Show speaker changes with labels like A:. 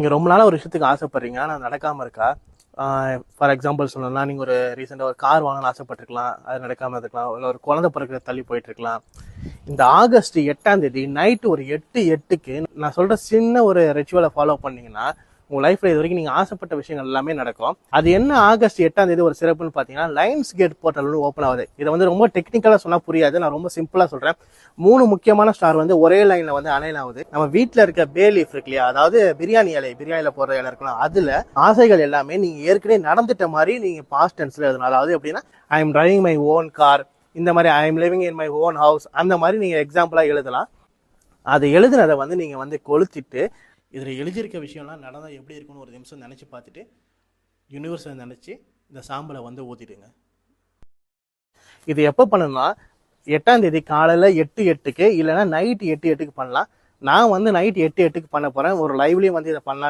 A: நீங்கள் ரொம்ப நாளாக ஒரு விஷயத்துக்கு ஆசைப்படுறீங்க ஆனால் நடக்காமல் இருக்கா? ஃபார் எக்ஸாம்பிள் சொல்லணும்னா, நீங்கள் ஒரு ரீசெண்டாக ஒரு கார் வாங்கணும்னு ஆசைப்பட்டிருக்கலாம், அது நடக்காமல் இருக்கலாம். இல்லை ஒரு குழந்தை பிறகு தள்ளி போயிட்டுருக்கலாம். இந்த ஆகஸ்ட் 8ஆம் தேதி நைட்டு ஒரு 8:08க்கு நான் சொல்கிற சின்ன ஒரு ரிச்சுவலை ஃபாலோ பண்ணிங்கன்னா உங்கள் லைஃப்பில் இது வரைக்கும் நீங்கள் ஆசைப்பட்ட விஷயங்கள் எல்லாமே நடக்கும். அது என்ன ஆகஸ்ட் 8ஆம் தேதி ஒரு சிறப்புன்னு பார்த்தீங்கன்னா, லைன்ஸ் கேட் போர்ட்டல் ஓப்பன் ஆகுது. இதை வந்து ரொம்ப டெக்னிக்கலாக சொன்னால் புரியாது, நான் ரொம்ப சிம்பிளாக சொல்கிறேன். 3 முக்கியமான ஸ்டார் வந்து ஒரே லைனில் வந்து அலைன் ஆகுது. நம்ம வீட்டில் இருக்க பே லீஃப் இருக்கு இல்லையா, அதாவது பிரியாணியில் போடுற இலை இருக்கலாம், அதில் ஆசைகள் எல்லாமே நீங்கள் ஏற்கனவே நடந்துட்ட மாதிரி நீங்கள் பாஸ்ட் டென்ஸில் எழுதணும். அதாவது எப்படின்னா, I am driving my own car, இந்த மாதிரி I am living in my own house, அந்த மாதிரி நீங்கள் எக்ஸாம்பிளாக எழுதலாம். அது எழுதுனதை வந்து நீங்கள் வந்து கொளுத்திட்டு, இதில் எழுதியிருக்க விஷயம்லாம் நடந்தால் எப்படி இருக்குன்னு ஒரு நிமிஷம் நினச்சி பார்த்துட்டு யூனிவர்ஸை நினச்சி இந்த சாம்பலை வந்து ஊற்றிடுங்க. இது எப்போ பண்ணணும்னா, 8ஆம் தேதி காலையில் 8:08க்கு இல்லைன்னா நைட்டு 8:08க்கு பண்ணலாம். நான் வந்து நைட் 8:08க்கு பண்ண போகிறேன். ஒரு லைவ்லேயும் வந்து இதை பண்ணலாம்.